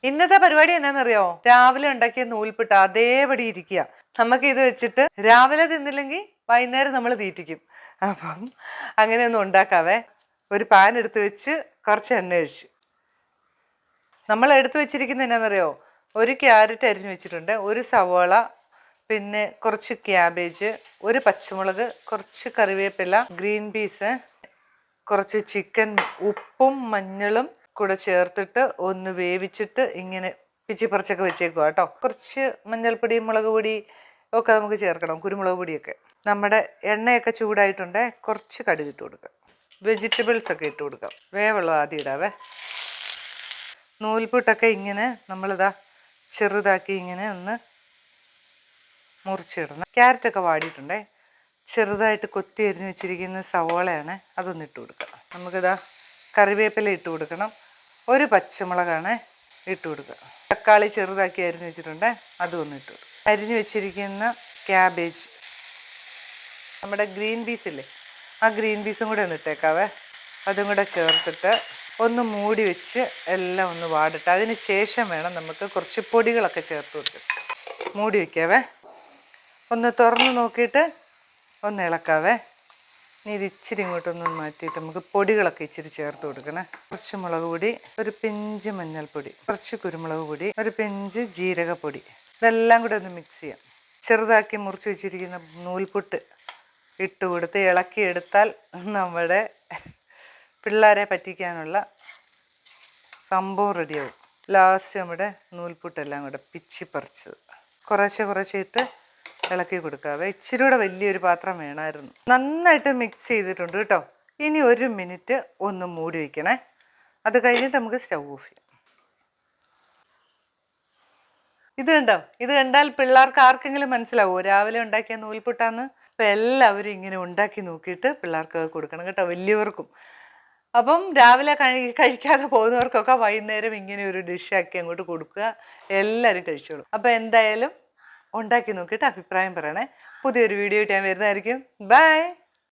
ഇന്നത്തെ പരിപാടി എന്നാന്നറിയോ? രാവിലെ ഉണ്ടാക്കിയ നൂൽപുട്ട് അതേപടി ഇരിക്കുക. നമുക്ക് ഇത് വെച്ചിട്ട് രാവിലെ തിന്നില്ലെങ്കിൽ വൈകുന്നേരം നമ്മൾ തീറ്റിക്കും. അപ്പം അങ്ങനെയൊന്നും ഉണ്ടാക്കാവേ. ഒരു പാൻ എടുത്ത് വെച്ച് കുറച്ച് എണ്ണ ഒഴിച്ച്, നമ്മൾ എടുത്തു വെച്ചിരിക്കുന്നത് എന്നാന്നറിയോ? ഒരു ക്യാരറ്റ് അരിഞ്ഞു വെച്ചിട്ടുണ്ട്, ഒരു സവോള, പിന്നെ കുറച്ച് ക്യാബേജ്, ഒരു പച്ചമുളക്, കുറച്ച് കറിവേപ്പില, ഗ്രീൻ പീസ്, കുറച്ച് ചിക്കൻ, ഉപ്പും മഞ്ഞളും കൂടെ ചേർത്തിട്ട് ഒന്ന് വേവിച്ചിട്ട് ഇങ്ങനെ പിച്ചിപ്പറിച്ചൊക്കെ വെച്ചേക്കുക കേട്ടോ. കുറച്ച് മഞ്ഞൾപ്പൊടി, മുളക് പൊടി ഒക്കെ നമുക്ക് ചേർക്കണം, കുരുമുളക് പൊടിയൊക്കെ. നമ്മുടെ എണ്ണയൊക്കെ ചൂടായിട്ടുണ്ട്, കുറച്ച് കടുക് ഇട്ട് കൊടുക്കുക, വെജിറ്റബിൾസ് ഒക്കെ ഇട്ട് കൊടുക്കാം. വേവുള്ളത് ആദ്യം ഇടാവേ. നൂൽപുട്ടൊക്കെ ഇങ്ങനെ നമ്മളിതാ ചെറുതാക്കി ഇങ്ങനെ ഒന്ന് മുറിച്ചിടണം. ക്യാരറ്റൊക്കെ വാടിയിട്ടുണ്ടേ. ചെറുതായിട്ട് കൊത്തി അരിഞ്ഞ് വെച്ചിരിക്കുന്ന സവോളയാണ്, അതൊന്ന് ഇട്ട് കൊടുക്കുക. നമുക്കിതാ കറിവേപ്പില ഇട്ട് കൊടുക്കണം. ഒരു പച്ചമുളകാണ് ഇട്ട് കൊടുക്കുക. തക്കാളി ചെറുതാക്കി അരിഞ്ഞ് വെച്ചിട്ടുണ്ട്, അതും ഒന്ന് ഇട്ട് കൊടുക്കുക. അരിഞ്ഞ് വെച്ചിരിക്കുന്ന ക്യാബേജ്, നമ്മുടെ ഗ്രീൻ പീസ് ഇല്ലേ, ആ ഗ്രീൻ പീസും കൂടെ ഒന്ന് ഇട്ടേക്കാവേ. അതും കൂടെ ചേർത്തിട്ട് ഒന്ന് മൂടി വെച്ച് എല്ലാം ഒന്ന് വാടട്ടെ. അതിന് ശേഷം വേണം നമുക്ക് കുറച്ച് പൊടികളൊക്കെ ചേർത്ത് കൊടുക്കുക. മൂടി വയ്ക്കാവേ. ഒന്ന് തുറന്ന് നോക്കിയിട്ട് ഒന്ന് ഇളക്കാവേ. ഇനി ഇത് ഇച്ചിരി ഇങ്ങോട്ടൊന്ന് മാറ്റിയിട്ട് നമുക്ക് പൊടികളൊക്കെ ഇച്ചിരി ചേർത്ത് കൊടുക്കണേ. കുറച്ച് മുളക് പൊടി, ഒരു പിഞ്ച് മഞ്ഞൾപ്പൊടി, കുറച്ച് കുരുമുളക് പൊടി, ഒരു പിഞ്ച് ജീരകപ്പൊടി, ഇതെല്ലാം കൂടെ ഒന്ന് മിക്സ് ചെയ്യാം. ചെറുതാക്കി മുറിച്ച് വെച്ചിരിക്കുന്ന നൂൽപുട്ട് ഇട്ട് കൊടുത്ത് ഇളക്കിയെടുത്താൽ നമ്മുടെ പിള്ളേരെ പറ്റിക്കാനുള്ള സംഭവം റെഡിയാവും. ലാസ്റ്റ് നമ്മുടെ നൂൽപുട്ടെല്ലാം കൂടെ പിച്ചി പറിച്ചത് കുറേശ്ശെ ഇട്ട് ഇളക്കി കൊടുക്കാവേ. ഇച്ചിരി കൂടെ വലിയൊരു പാത്രം വേണമായിരുന്നു. നന്നായിട്ട് മിക്സ് ചെയ്തിട്ടുണ്ട് കേട്ടോ. ഇനി 1 മിനിറ്റ് ഒന്ന് മൂടി വയ്ക്കണേ. അത് കഴിഞ്ഞിട്ട് നമുക്ക് സ്റ്റൗ ഓഫ് ചെയ്യാം. ഇത് കണ്ടോ? ഇത് കണ്ടാൽ പിള്ളേർക്ക് ആർക്കെങ്കിലും മനസ്സിലാവുമോ രാവിലെ ഉണ്ടാക്കിയ നൂൽപുട്ടാന്ന്? അപ്പം എല്ലാവരും ഇങ്ങനെ ഉണ്ടാക്കി നോക്കിയിട്ട് പിള്ളേർക്ക് കൊടുക്കണം കേട്ടോ, വലിയവർക്കും. അപ്പം രാവിലെ കഴിക്കാതെ പോകുന്നവർക്കൊക്കെ വൈകുന്നേരം ഇങ്ങനെ ഒരു ഡിഷാക്കി അങ്ങോട്ട് കൊടുക്കുക, എല്ലാവരും കഴിച്ചോളും. അപ്പം എന്തായാലും ഉണ്ടാക്കി നോക്കിയിട്ട് അഭിപ്രായം പറയണേ. പുതിയൊരു വീഡിയോ ആയിട്ട് ഞാൻ വരുന്നതായിരിക്കും. ബൈ.